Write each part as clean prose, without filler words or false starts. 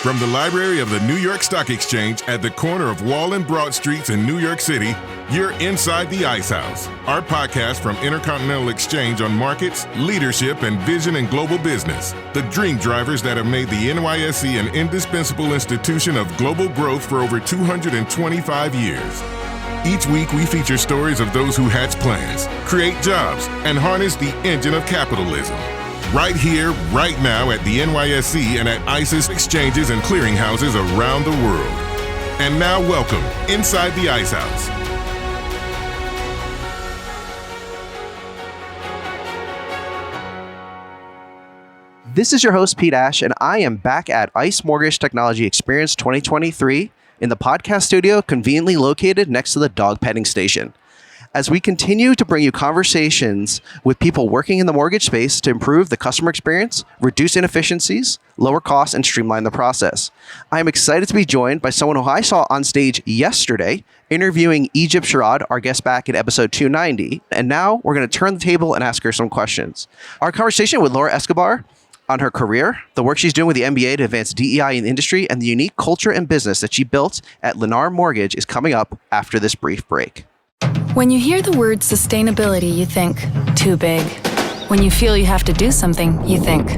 From the library of the New York Stock Exchange at the corner of Wall and Broad Streets in New York City, you're inside the Ice House, our podcast from Intercontinental Exchange on markets, leadership, and vision in global business. The dream drivers that have made the NYSE an indispensable institution of global growth for over 225 years. Each week, we feature stories of those who hatch plans, create jobs, and harness the engine of capitalism. Right here, right now at the NYSE and at ICE's exchanges and clearinghouses around the world. And now welcome inside the Ice House. This is your host, Pete Ash, and I am back at ICE Mortgage Technology Experience 2023 in the podcast studio conveniently located next to the dog petting station. As we continue to bring you conversations with people working in the mortgage space to improve the customer experience, reduce inefficiencies, lower costs, and streamline the process. I am excited to be joined by someone who I saw on stage yesterday interviewing Egypt Sherrod, our guest back in episode 290. And now we're going to turn the table and ask her some questions. Our conversation with Laura Escobar on her career, the work she's doing with the MBA to advance DEI in the industry, and the unique culture and business that she built at Lennar Mortgage is coming up after this brief break. When you hear the word sustainability, you think, too big. When you feel you have to do something, you think,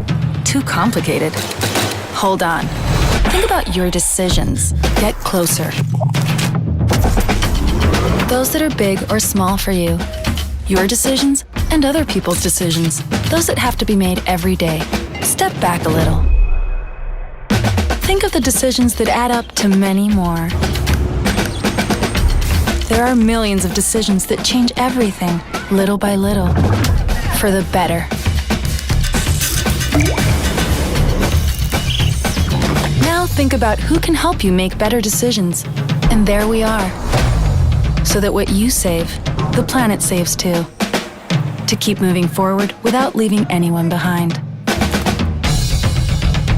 too complicated. Hold on. Think about your decisions. Get closer. Those that are big or small for you. Your decisions and other people's decisions. Those that have to be made every day. Step back a little. Think of the decisions that add up to many more. There are millions of decisions that change everything, little by little, for the better. Now think about who can help you make better decisions. And there we are. So that what you save, the planet saves too. To keep moving forward without leaving anyone behind.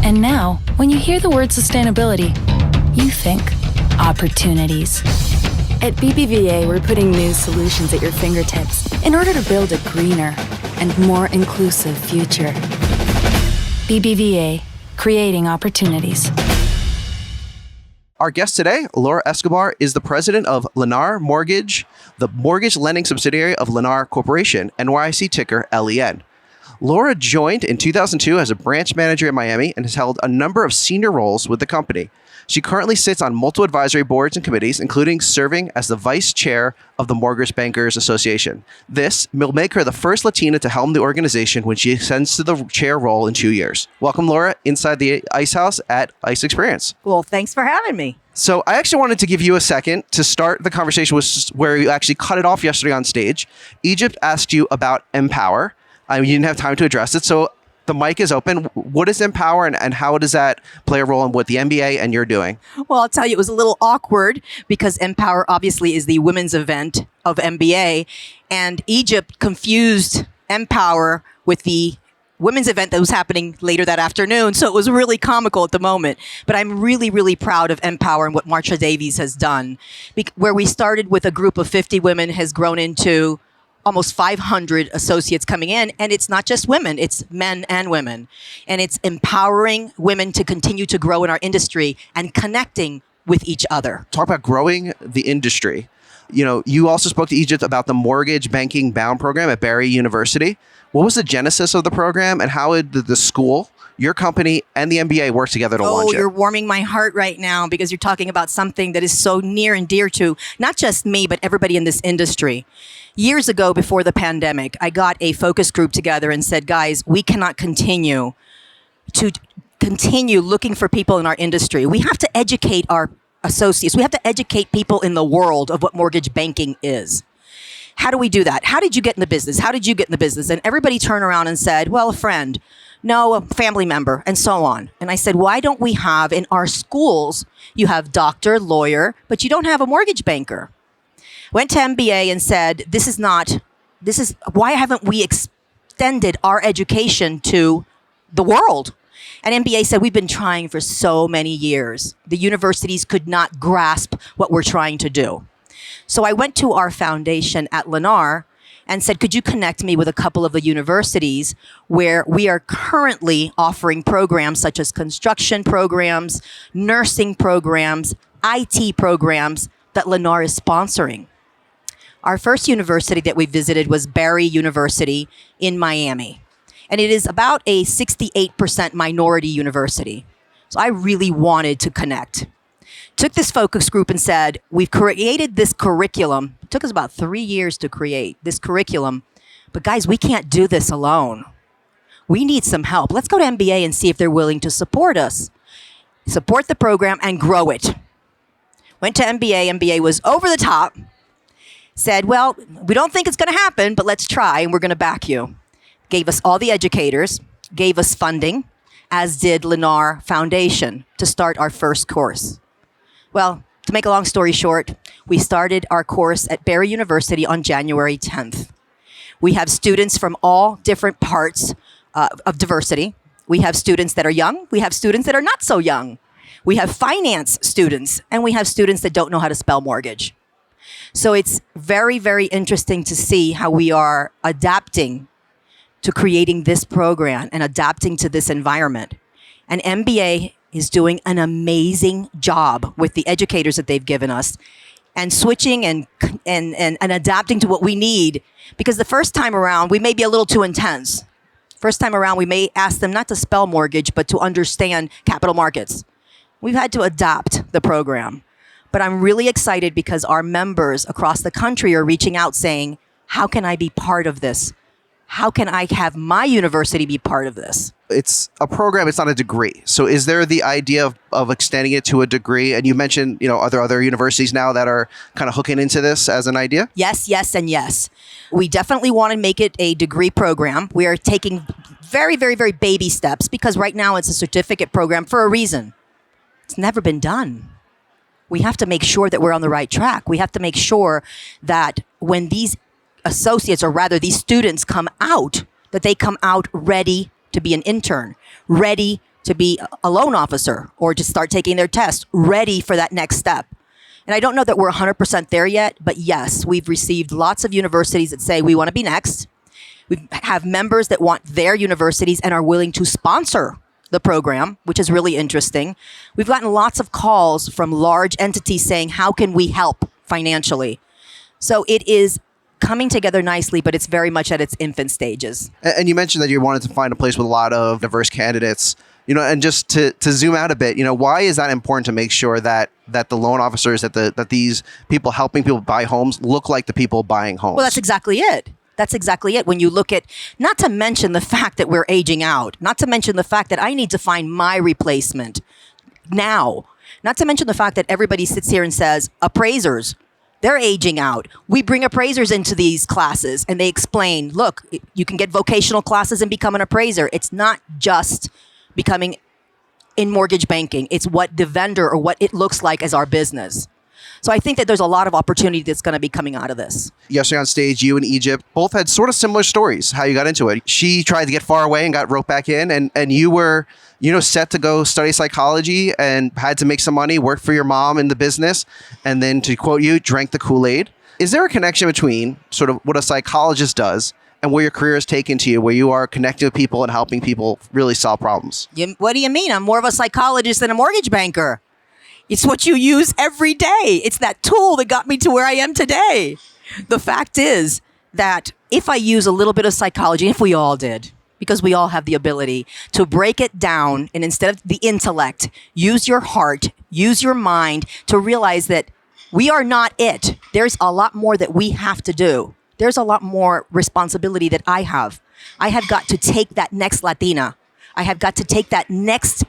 And now, when you hear the word sustainability, you think opportunities. At BBVA, we're putting new solutions at your fingertips in order to build a greener and more inclusive future. BBVA, creating opportunities. Our guest today, Laura Escobar, is the president of Lennar Mortgage, the mortgage lending subsidiary of Lennar Corporation, NYSE ticker LEN. Laura joined in 2002 as a branch manager in Miami and has held a number of senior roles with the company. She currently sits on multiple advisory boards and committees, including serving as the vice chair of the Mortgage Bankers Association. This will make her the first Latina to helm the organization when she ascends to the chair role in 2 years. Welcome, Laura, inside the Ice House at ICE Experience. Well, thanks for having me. So I actually wanted to give you a second to start the conversation with where you actually cut it off yesterday on stage. Egypt asked you about Empower. You didn't have time to address it, so the mic is open. What is Empower and how does that play a role in what the MBA and you're doing? Well, I'll tell you, it was a little awkward because Empower obviously is the women's event of MBA, and Egypt confused Empower with the women's event that was happening later that afternoon. So it was really comical at the moment. But I'm really, really proud of Empower and what Marsha Davies has done. Where we started with a group of 50 women has grown into almost 500 associates coming in. And it's not just women, it's men and women. And it's empowering women to continue to grow in our industry and connecting with each other. Talk about growing the industry. You know, you also spoke to Egypt about the Mortgage Banking Bound program at Barry University. What was the genesis of the program and how did the school, your company, and the MBA work together to launch it? Oh, you're warming my heart right now because you're talking about something that is so near and dear to not just me, but everybody in this industry. Years ago, before the pandemic, I got a focus group together and said, guys, we cannot continue looking for people in our industry. We have to educate our associates. We have to educate people in the world of what mortgage banking is. How do we do that? How did you get in the business? How did you get in the business? And everybody turned around and said, well, a friend, no, a family member, and so on. And I said, why don't we have in our schools, you have doctor, lawyer, but you don't have a mortgage banker? Went to MBA and said, why haven't we extended our education to the world? And MBA said, we've been trying for so many years. The universities could not grasp what we're trying to do. So I went to our foundation at Lennar and said, could you connect me with a couple of the universities where we are currently offering programs such as construction programs, nursing programs, IT programs that Lennar is sponsoring. Our first university that we visited was Barry University in Miami. And it is about a 68% minority university. So I really wanted to connect. Took this focus group and said, we've created this curriculum. It took us about 3 years to create this curriculum. But guys, we can't do this alone. We need some help. Let's go to MBA and see if they're willing to support us. Support the program and grow it. Went to MBA. MBA was over the top. Said, well, we don't think it's going to happen, but let's try and we're going to back you. Gave us all the educators, gave us funding, as did Lennar Foundation to start our first course. Well, to make a long story short, we started our course at Barry University on January 10th. We have students from all different parts of diversity. We have students that are young. We have students that are not so young. We have finance students, and we have students that don't know how to spell mortgage. So it's very, very interesting to see how we are adapting to creating this program and adapting to this environment. And MBA is doing an amazing job with the educators that they've given us and switching and adapting to what we need. Because the first time around, we may be a little too intense. First time around, we may ask them not to spell mortgage, but to understand capital markets. We've had to adapt the program. But I'm really excited because our members across the country are reaching out saying, how can I be part of this? How can I have my university be part of this? It's a program, it's not a degree. So is there the idea of extending it to a degree? And you mentioned, are there other universities now that are kind of hooking into this as an idea? Yes, yes, and yes. We definitely want to make it a degree program. We are taking very, very, very baby steps because right now it's a certificate program for a reason. It's never been done. We have to make sure that we're on the right track. We have to make sure that when these associates, or rather these students come out, that they come out ready to be an intern, ready to be a loan officer, or to start taking their test, ready for that next step. And I don't know that we're 100% there yet, but yes, we've received lots of universities that say we want to be next. We have members that want their universities and are willing to sponsor the program, which is really interesting. We've gotten lots of calls from large entities saying, how can we help financially? So it is coming together nicely, but it's very much at its infant stages. And you mentioned that you wanted to find a place with a lot of diverse candidates, and just to zoom out a bit, why is that important to make sure that the loan officers, that these people helping people buy homes look like the people buying homes? Well, that's exactly it. That's exactly it. When you look at, not to mention the fact that we're aging out, not to mention the fact that I need to find my replacement now, not to mention the fact that everybody sits here and says, appraisers, they're aging out. We bring appraisers into these classes and they explain, look, you can get vocational classes and become an appraiser. It's not just becoming in mortgage banking. It's what the vendor or what it looks like as our business. So I think that there's a lot of opportunity that's going to be coming out of this. Yesterday on stage, you and Egypt both had sort of similar stories, how you got into it. She tried to get far away and got roped back in, and you were, set to go study psychology and had to make some money, work for your mom in the business, and then, to quote you, drank the Kool-Aid. Is there a connection between sort of what a psychologist does and where your career has taken to you, where you are connecting with people and helping people really solve problems? What do you mean? I'm more of a psychologist than a mortgage banker. It's what you use every day. It's that tool that got me to where I am today. The fact is that if I use a little bit of psychology, if we all did, because we all have the ability to break it down, and instead of the intellect, use your heart, use your mind to realize that we are not it. There's a lot more that we have to do. There's a lot more responsibility that I have. I have got to take that next Latina. I have got to take that next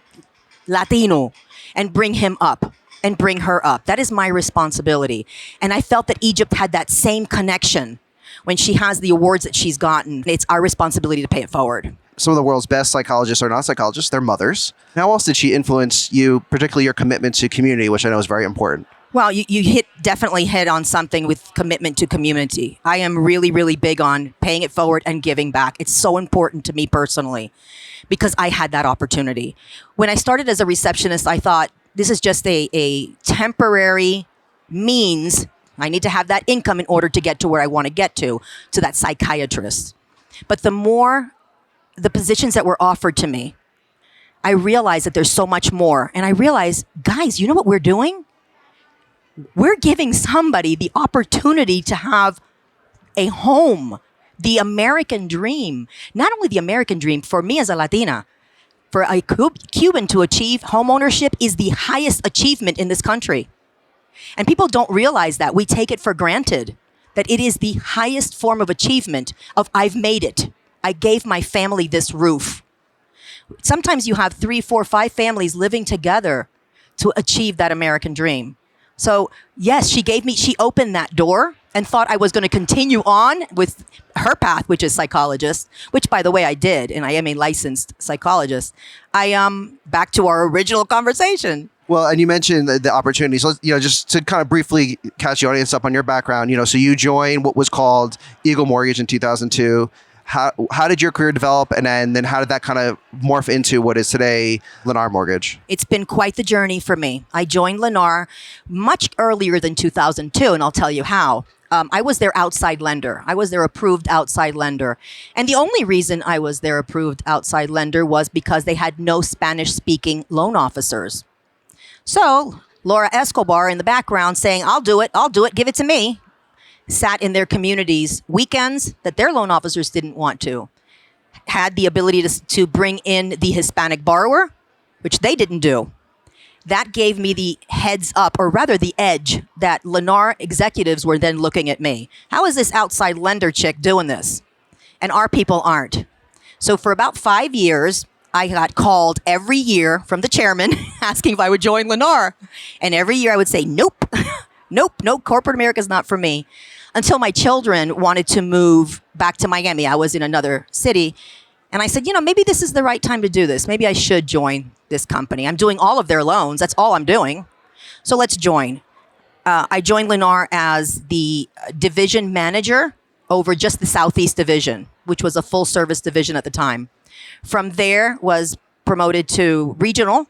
Latino and bring him up and bring her up. That is my responsibility. And I felt that Egypt had that same connection when she has the awards that she's gotten. It's our responsibility to pay it forward. Some of the world's best psychologists are not psychologists, they're mothers. How else did she influence you, particularly your commitment to community, which I know is very important? Well, you definitely hit on something with commitment to community. I am really, really big on paying it forward and giving back. It's so important to me personally because I had that opportunity. When I started as a receptionist, I thought this is just a temporary means I need to have that income in order to get to where I want to get to that psychiatrist. But the positions that were offered to me, I realized that there's so much more. And I realized, guys, you know what we're doing? We're giving somebody the opportunity to have a home, the American dream. Not only the American dream, for me as a Latina, for a Cuban to achieve home ownership is the highest achievement in this country. And people don't realize that. We take it for granted that it is the highest form of achievement of I've made it. I gave my family this roof. Sometimes you have 3, 4, 5 families living together to achieve that American dream. So yes, she opened that door and thought I was going to continue on with her path, which is psychologist, which by the way, I did. And I am a licensed psychologist. Back to our original conversation. Well, and you mentioned the opportunities. So, just to kind of briefly catch the audience up on your background, so you joined what was called Eagle Mortgage in 2002. How did your career develop, and then how did that kind of morph into what is today Lennar Mortgage? It's been quite the journey for me. I joined Lennar much earlier than 2002, and I'll tell you how. I was their outside lender. I was their approved outside lender. And the only reason I was their approved outside lender was because they had no Spanish-speaking loan officers. So Laura Escobar in the background saying, I'll do it, give it to me, sat in their communities weekends that their loan officers didn't want to, had the ability to bring in the Hispanic borrower, which they didn't do. That gave me the heads up, or rather the edge, that Lennar executives were then looking at me. How is this outside lender chick doing this? And our people aren't. So for about 5 years, I got called every year from the chairman asking if I would join Lennar. And every year I would say, nope, nope, corporate America is not for me. Until my children wanted to move back to Miami. I was in another city. And I said, maybe this is the right time to do this. Maybe I should join this company. I'm doing all of their loans. That's all I'm doing. So let's join. I joined Lennar as the division manager over just the Southeast division, which was a full service division at the time. From there was promoted to regional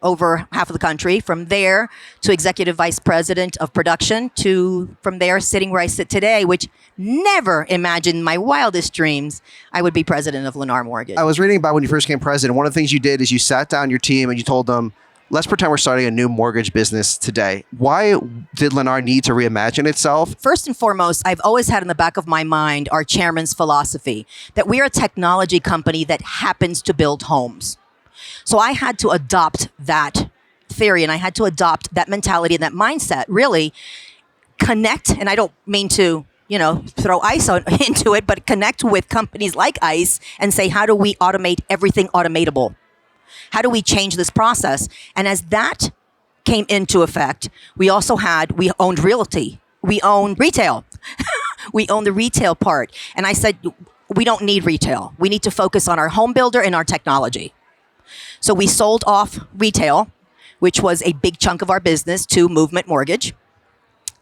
over half of the country. From there to executive vice president of production, to from there sitting where I sit today, which never imagined in my wildest dreams I would be president of Lennar Mortgage. I was reading about when you first became president. One of the things you did is you sat down your team and you told them, let's pretend we're starting a new mortgage business today. Why did Lennar need to reimagine itself? First and foremost, I've always had in the back of my mind our chairman's philosophy that we are a technology company that happens to build homes. So I had to adopt that theory, and I had to adopt that mentality and that mindset, really connect, and I don't mean to, throw ICE into it, but connect with companies like ICE and say, how do we automate everything automatable? How do we change this process? And as that came into effect, we owned realty. We owned retail. We owned the retail part. And I said, we don't need retail. We need to focus on our home builder and our technology. So we sold off retail, which was a big chunk of our business, to Movement Mortgage.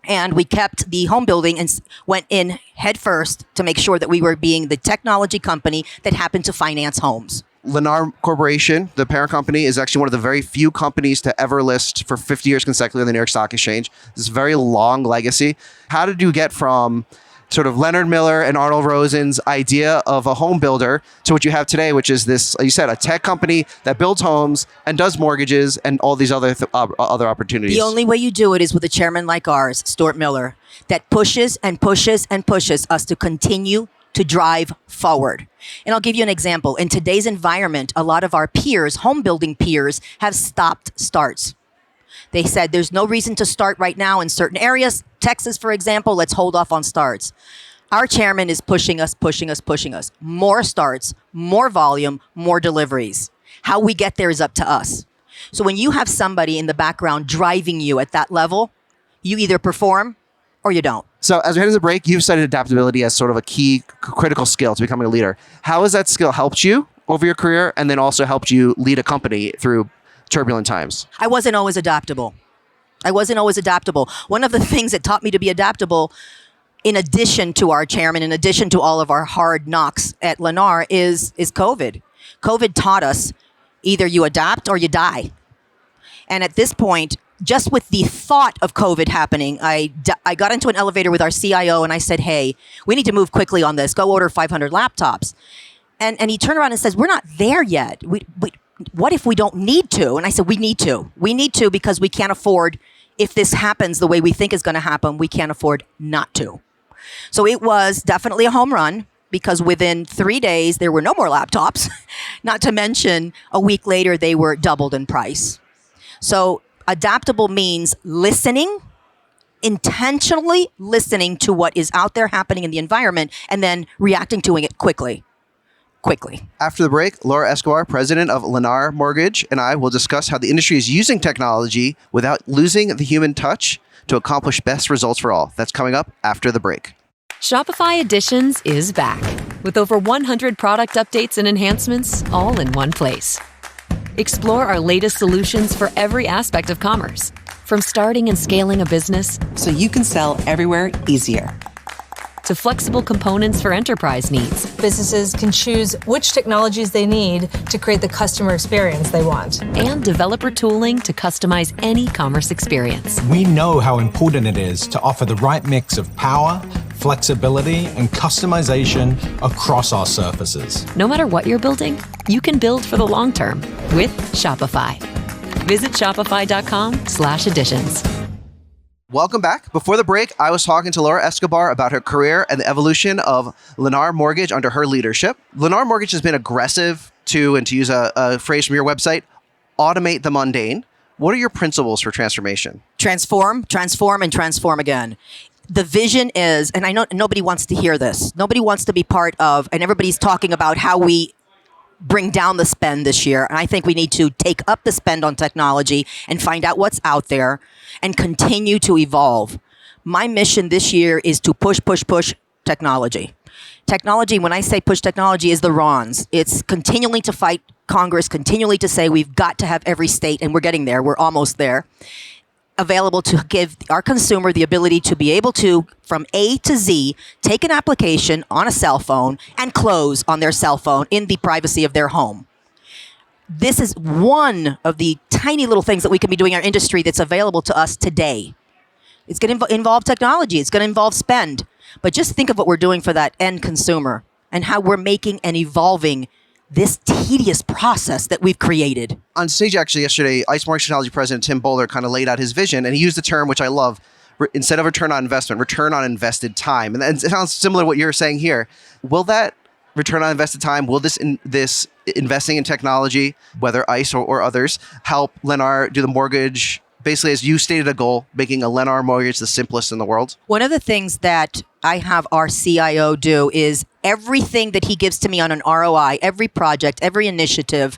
And we kept the home building and went in head first to make sure that we were being the technology company that happened to finance homes. Lennar Corporation, the parent company, is actually one of the very few companies to ever list for 50 years consecutively on the New York Stock Exchange. This very long legacy. How did you get from sort of Leonard Miller and Arnold Rosen's idea of a home builder to what you have today, which is this, like you said, a tech company that builds homes and does mortgages and all these other opportunities? The only way you do it is with a chairman like ours, Stuart Miller, that pushes and pushes and pushes us to continue to drive forward. And I'll give you an example. In today's environment, a lot of our peers, home building peers, have stopped starts. They said there's no reason to start right now in certain areas. Texas, for example, let's hold off on starts. Our chairman is pushing us. More starts, more volume, more deliveries. How we get there is up to us. So when you have somebody in the background driving you at that level, you either perform or you don't. So as we head into the break, you've cited adaptability as sort of a key critical skill to becoming a leader. How has that skill helped you over your career, and then also helped you lead a company through turbulent times? I wasn't always adaptable. One of the things that taught me to be adaptable, in addition to our chairman, in addition to all of our hard knocks at Lennar, is COVID. COVID taught us either you adapt or you die. And at this point, just with the thought of COVID happening, I got into an elevator with our CIO and I said, hey, we need to move quickly on this. Go order 500 laptops. And he turned around and says, we're not there yet. What if we don't need to? And I said, we need to. We need to because we can't afford, if this happens the way we think is going to happen, we can't afford not to. So it was definitely a home run because within 3 days, there were no more laptops. Not to mention, a week later, they were doubled in price. So adaptable means listening, intentionally listening to what is out there happening in the environment, and then reacting to it quickly. After the break, Laura Escobar, President of Lennar Mortgage, and I will discuss how the industry is using technology without losing the human touch to accomplish best results for all. That's coming up after the break. Shopify Editions is back with over 100 product updates and enhancements all in one place. Explore our latest solutions for every aspect of commerce, from starting and scaling a business so you can sell everywhere easier, to flexible components for enterprise needs. Businesses can choose which technologies they need to create the customer experience they want. And developer tooling to customize any commerce experience. We know how important it is to offer the right mix of power, flexibility, and customization across our surfaces. No matter what you're building, you can build for the long term with Shopify. Visit shopify.com/editions. Welcome back. Before the break, I was talking to Laura Escobar about her career and the evolution of Lennar Mortgage under her leadership. Lennar Mortgage has been aggressive to, and to use a phrase from your website, automate the mundane. What are your principles for transformation? Transform, and transform again. The vision is, and I know nobody wants to hear this. Nobody wants to be part of, and everybody's talking about how we bring down the spend this year. And I think we need to take up the spend on technology and find out what's out there and continue to evolve. My mission this year is to push technology. Technology, when I say push technology, is the RONs. It's continuing to fight Congress, continually to say we've got to have every state, and we're getting there, we're almost there, available to give our consumer the ability to be able to, from A to Z, take an application on a cell phone and close on their cell phone in the privacy of their home. This is one of the tiny little things that we can be doing in our industry that's available to us today. It's going to involve technology. It's going to involve spend. But just think of what we're doing for that end consumer and how we're making and evolving this tedious process that we've created. On stage, actually, yesterday, ICE Mortgage Technology President Tim Bowler kind of laid out his vision, and he used the term, which I love, instead of return on investment, return on invested time. And it sounds similar to what you're saying here. Will that return on invested time, will this investing in technology, whether ICE or others, help Lennar do the mortgage, basically, as you stated a goal, making a Lennar mortgage the simplest in the world? One of the things that I have our CIO do is everything that he gives to me on an ROI, every project, every initiative,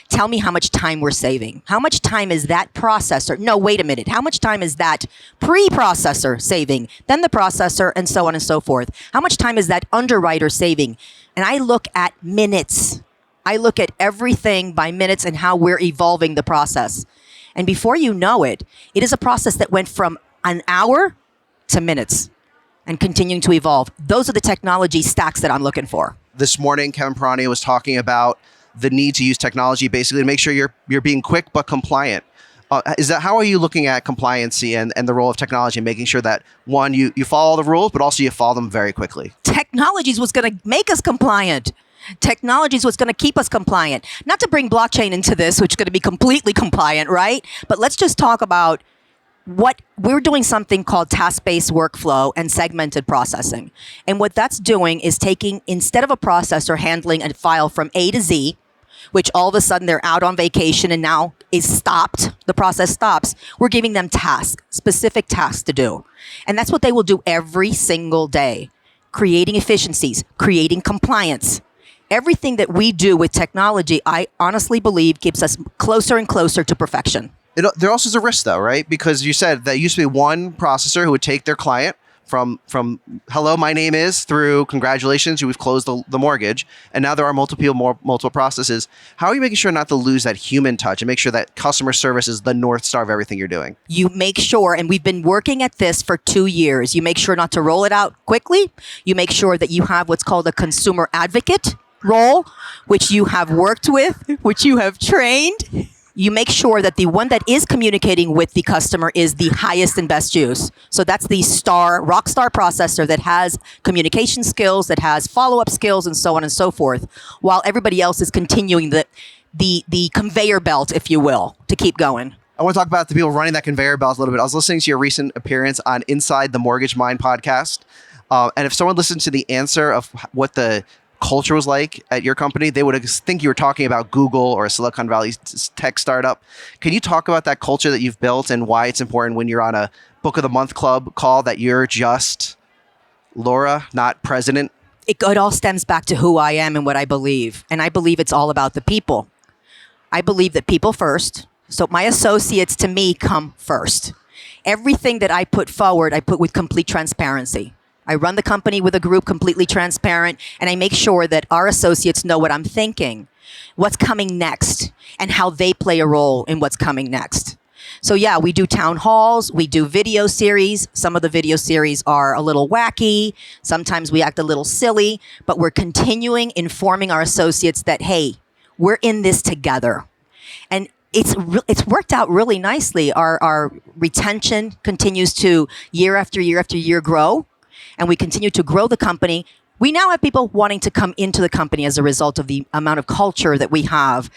tell me how much time we're saving. How much time is that processor? No, wait a minute. How much time is that pre-processor saving? Then the processor, and so on and so forth. How much time is that underwriter saving? And I look at minutes. I look at everything by minutes and how we're evolving the process. And before you know it, it is a process that went from an hour to minutes and continuing to evolve. Those are the technology stacks that I'm looking for. This morning, Kevin Perani was talking about the need to use technology basically to make sure you're being quick but compliant. How are you looking at compliancy and the role of technology and making sure that, one, you follow all the rules, but also you follow them very quickly? Technology is what's going to make us compliant. Technology is what's going to keep us compliant. Not to bring blockchain into this, which is going to be completely compliant, right? But let's just talk about what we're doing, something called task-based workflow and segmented processing. And what that's doing is taking, instead of a processor handling a file from A to Z, which all of a sudden they're out on vacation and now is stopped, the process stops, we're giving them tasks, specific tasks to do. And that's what they will do every single day, creating efficiencies, creating compliance. Everything that we do with technology, I honestly believe, keeps us closer and closer to perfection. There also is a risk, though, right? Because you said that used to be one processor who would take their client from hello, my name is, through congratulations, we've closed the mortgage, and now there are multiple processes. How are you making sure not to lose that human touch and make sure that customer service is the North Star of everything you're doing? You make sure, and we've been working at this for 2 years, you make sure not to roll it out quickly. You make sure that you have what's called a consumer advocate role, which you have worked with, which you have trained. you make sure that the one that is communicating with the customer is the highest and best use. So that's the rock star processor that has communication skills, that has follow-up skills, and so on and so forth, while everybody else is continuing the conveyor belt, if you will, to keep going. I want to talk about the people running that conveyor belt a little bit. I was listening to your recent appearance on Inside the Mortgage Mind podcast. And if someone listened to the answer of what the culture was like at your company, they would think you were talking about Google or a Silicon Valley tech startup. Can you talk about that culture that you've built and why it's important when you're on a Book of the Month Club call that you're just Laura, not president? It all stems back to who I am and what I believe. And I believe it's all about the people. I believe that people first. So my associates to me come first. Everything that I put forward, I put with complete transparency. I run the company with a group completely transparent, and I make sure that our associates know what I'm thinking, what's coming next, and how they play a role in what's coming next. So yeah, we do town halls, we do video series. Some of the video series are a little wacky. Sometimes we act a little silly, but we're continuing informing our associates that, hey, we're in this together. And it's worked out really nicely. Our retention continues to year after year after year grow. And we continue to grow the company. We now have people wanting to come into the company as a result of the amount of culture that we have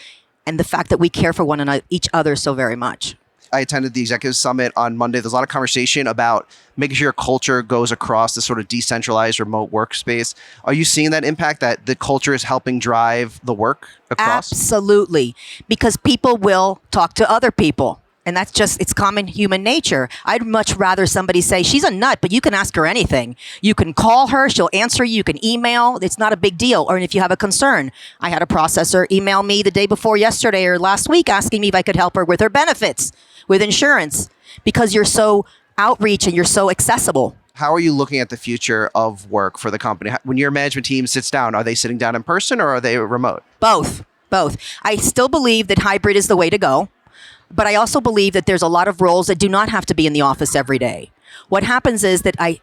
and the fact that we care for one another, each other so very much. I attended the Executive Summit on Monday. There's a lot of conversation about making sure your culture goes across this sort of decentralized remote workspace. Are you seeing that impact, that the culture is helping drive the work across? Absolutely. Because people will talk to other people. And that's it's common human nature. I'd much rather somebody say, she's a nut, but you can ask her anything. You can call her, she'll answer you, you can email. It's not a big deal. Or if you have a concern. I had a processor email me the day before yesterday or last week asking me if I could help her with her benefits, with insurance, because you're so outreach and you're so accessible. How are you looking at the future of work for the company? When your management team sits down, are they sitting down in person or are they remote? Both. I still believe that hybrid is the way to go. But I also believe that there's a lot of roles that do not have to be in the office every day. What happens is that I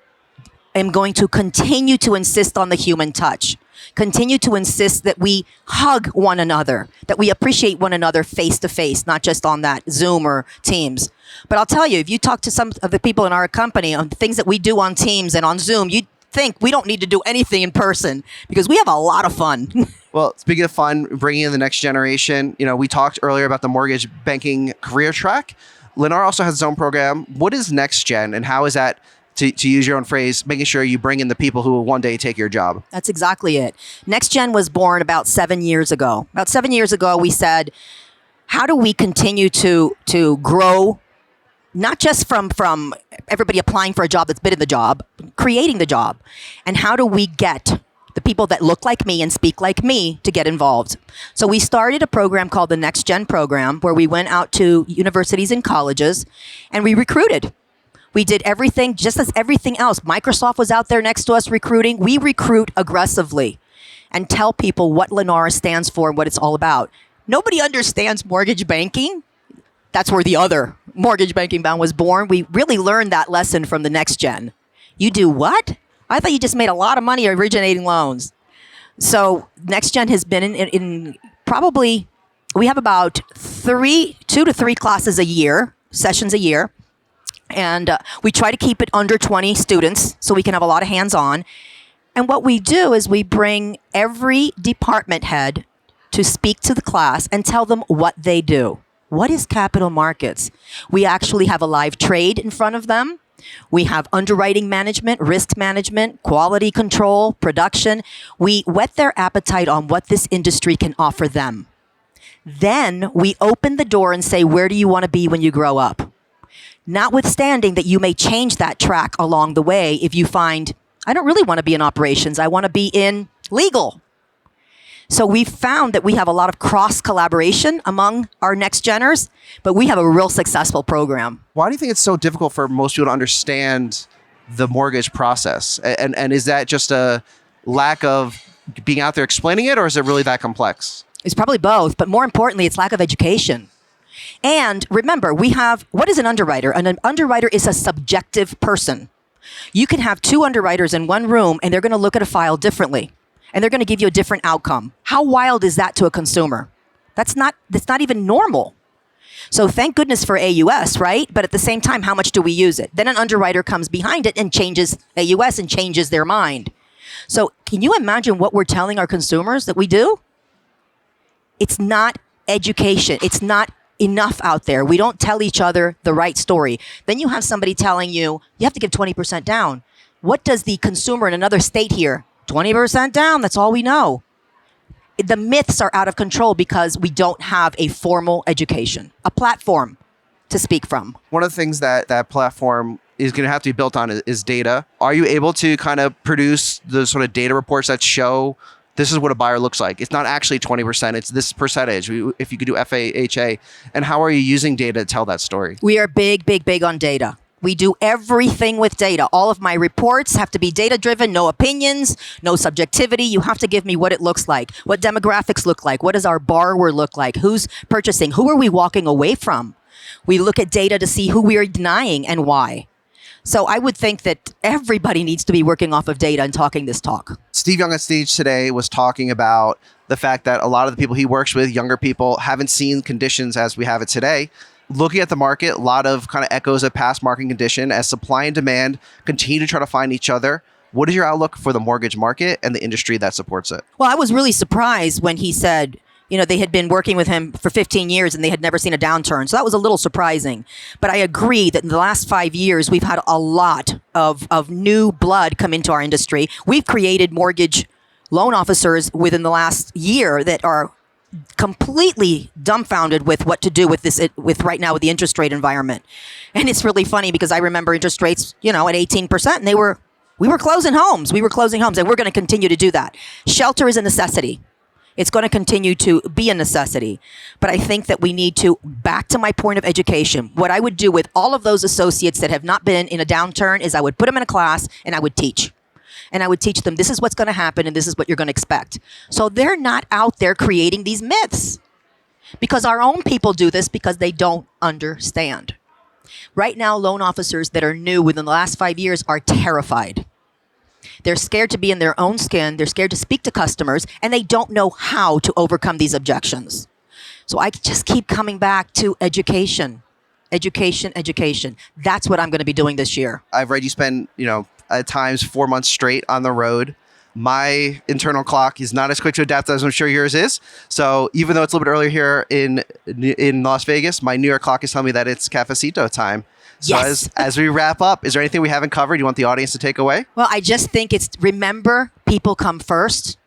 am going to continue to insist on the human touch, continue to insist that we hug one another, that we appreciate one another face to face, not just on that Zoom or Teams. But I'll tell you, if you talk to some of the people in our company on things that we do on Teams and on Zoom, you'd think we don't need to do anything in person because we have a lot of fun. Well, speaking of fun, bringing in the next generation, we talked earlier about the mortgage banking career track. Lennar also has its own program. What is Next Gen, and how is that, to use your own phrase, making sure you bring in the people who will one day take your job? That's exactly it. Next Gen was born about 7 years ago. About 7 years ago, we said, how do we continue to grow, not just from everybody applying for a job that's been in the job, creating the job, and how do we get the people that look like me and speak like me to get involved. So we started a program called the Next Gen program where we went out to universities and colleges and we recruited. We did everything just as everything else. Microsoft was out there next to us recruiting. We recruit aggressively and tell people what Lennar stands for and what it's all about. Nobody understands mortgage banking. That's where the other mortgage banking bound was born. We really learned that lesson from the Next Gen. You do what? I thought you just made a lot of money originating loans. So Next Gen has been in probably, we have about 2 to 3 classes a year, sessions a year. And we try to keep it under 20 students so we can have a lot of hands-on. And what we do is we bring every department head to speak to the class and tell them what they do. What is capital markets? We actually have a live trade in front of them. We have underwriting management, risk management, quality control, production. We whet their appetite on what this industry can offer them. Then we open the door and say, where do you want to be when you grow up? Notwithstanding that you may change that track along the way if you find, I don't really want to be in operations. I want to be in legal. So we've found that we have a lot of cross-collaboration among our Next Geners, but we have a real successful program. Why do you think it's so difficult for most people to understand the mortgage process? And is that just a lack of being out there explaining it, or is it really that complex? It's probably both, but more importantly, it's lack of education. And remember, what is an underwriter? An underwriter is a subjective person. You can have 2 underwriters in one room, and they're going to look at a file differently. And they're going to give you a different outcome. How wild is that to a consumer? That's not even normal. So thank goodness for AUS, right? But at the same time, how much do we use it? Then an underwriter comes behind it and changes AUS and changes their mind. So can you imagine what we're telling our consumers that we do? It's not education. It's not enough out there. We don't tell each other the right story. Then you have somebody telling you have to give 20% down. What does the consumer in another state hear? 20% down, that's all we know. The myths are out of control because we don't have a formal education, a platform to speak from. One of the things that platform is going to have to be built on is data. Are you able to kind of produce the sort of data reports that show this is what a buyer looks like? It's not actually 20%, it's this percentage. If you could do FHA. And how are you using data to tell that story? We are big on data. We do everything with data. All of my reports have to be data-driven, no opinions, no subjectivity. You have to give me what it looks like, what demographics look like, what does our borrower look like, who's purchasing, who are we walking away from? We look at data to see who we are denying and why. So I would think that everybody needs to be working off of data and talking this talk. Steve Young on stage today was talking about the fact that a lot of the people he works with, younger people, haven't seen conditions as we have it today. Looking at the market, a lot of kind of echoes of past market condition as supply and demand continue to try to find each other. What is your outlook for the mortgage market and the industry that supports it? Well, I was really surprised when he said, they had been working with him for 15 years and they had never seen a downturn. So that was a little surprising. But I agree that in the last 5 years, we've had a lot of new blood come into our industry. We've created mortgage loan officers within the last year that are completely dumbfounded with what to do with this, with right now with the interest rate environment. And it's really funny because I remember interest rates, at 18%, and we were closing homes. And we're going to continue to do that. Shelter is a necessity. It's going to continue to be a necessity. But I think that we need to, back to my point of education, what I would do with all of those associates that have not been in a downturn is I would put them in a class and I would teach. And I would teach them, this is what's going to happen and this is what you're going to expect. So they're not out there creating these myths. Because our own people do this because they don't understand. Right now, loan officers that are new within the last 5 years are terrified. They're scared to be in their own skin. They're scared to speak to customers, and they don't know how to overcome these objections. So I just keep coming back to education. Education. That's what I'm going to be doing this year. I've read you spend, at times 4 months straight on the road. My internal clock is not as quick to adapt as I'm sure yours is. So even though it's a little bit earlier here in Las Vegas, my New York clock is telling me that it's cafecito time. So yes. as we wrap up, is there anything we haven't covered you want the audience to take away? Well, I just think it's remember people come first.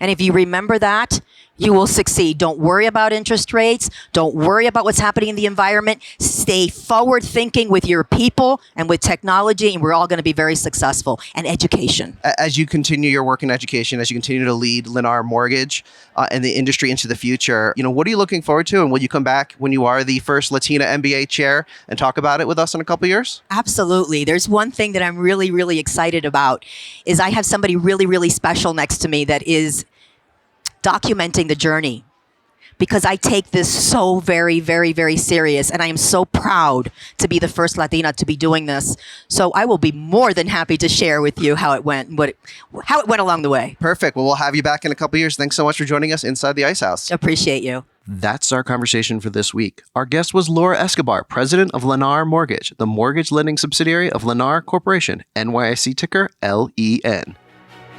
And if you remember that, you will succeed. Don't worry about interest rates. Don't worry about what's happening in the environment. Stay forward thinking with your people and with technology, and we're all going to be very successful. And education. As you continue your work in education, as you continue to lead Lennar Mortgage and the industry into the future, what are you looking forward to? And will you come back when you are the first Latina MBA chair and talk about it with us in a couple of years? Absolutely. There's one thing that I'm really, really excited about is I have somebody really, really special next to me that is documenting the journey, because I take this so very, very, very serious, and I am so proud to be the first Latina to be doing this. So I will be more than happy to share with you how it went, how it went along the way. Perfect. Well, we'll have you back in a couple of years. Thanks so much for joining us inside the Ice House. Appreciate you. That's our conversation for this week. Our guest was Laura Escobar, President of Lennar Mortgage, the mortgage lending subsidiary of Lennar Corporation, NYSE ticker LEN.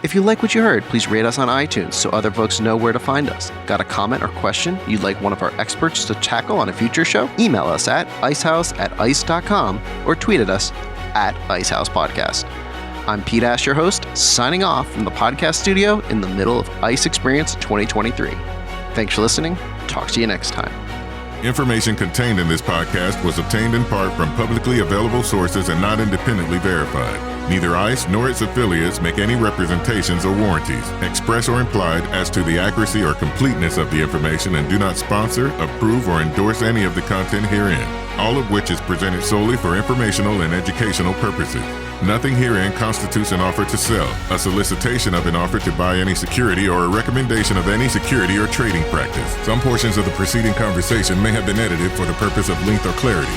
If you like what you heard, please rate us on iTunes so other folks know where to find us. Got a comment or question you'd like one of our experts to tackle on a future show? Email us at icehouse@ice.com or tweet at us at IceHousePodcast. I'm Pete Ash, your host, signing off from the podcast studio in the middle of ICE Experience 2023. Thanks for listening. Talk to you next time. Information contained in this podcast was obtained in part from publicly available sources and not independently verified. Neither ICE nor its affiliates make any representations or warranties, express or implied, as to the accuracy or completeness of the information and do not sponsor, approve, or endorse any of the content herein, all of which is presented solely for informational and educational purposes. Nothing herein constitutes an offer to sell, a solicitation of an offer to buy any security, or a recommendation of any security or trading practice. Some portions of the preceding conversation may have been edited for the purpose of length or clarity.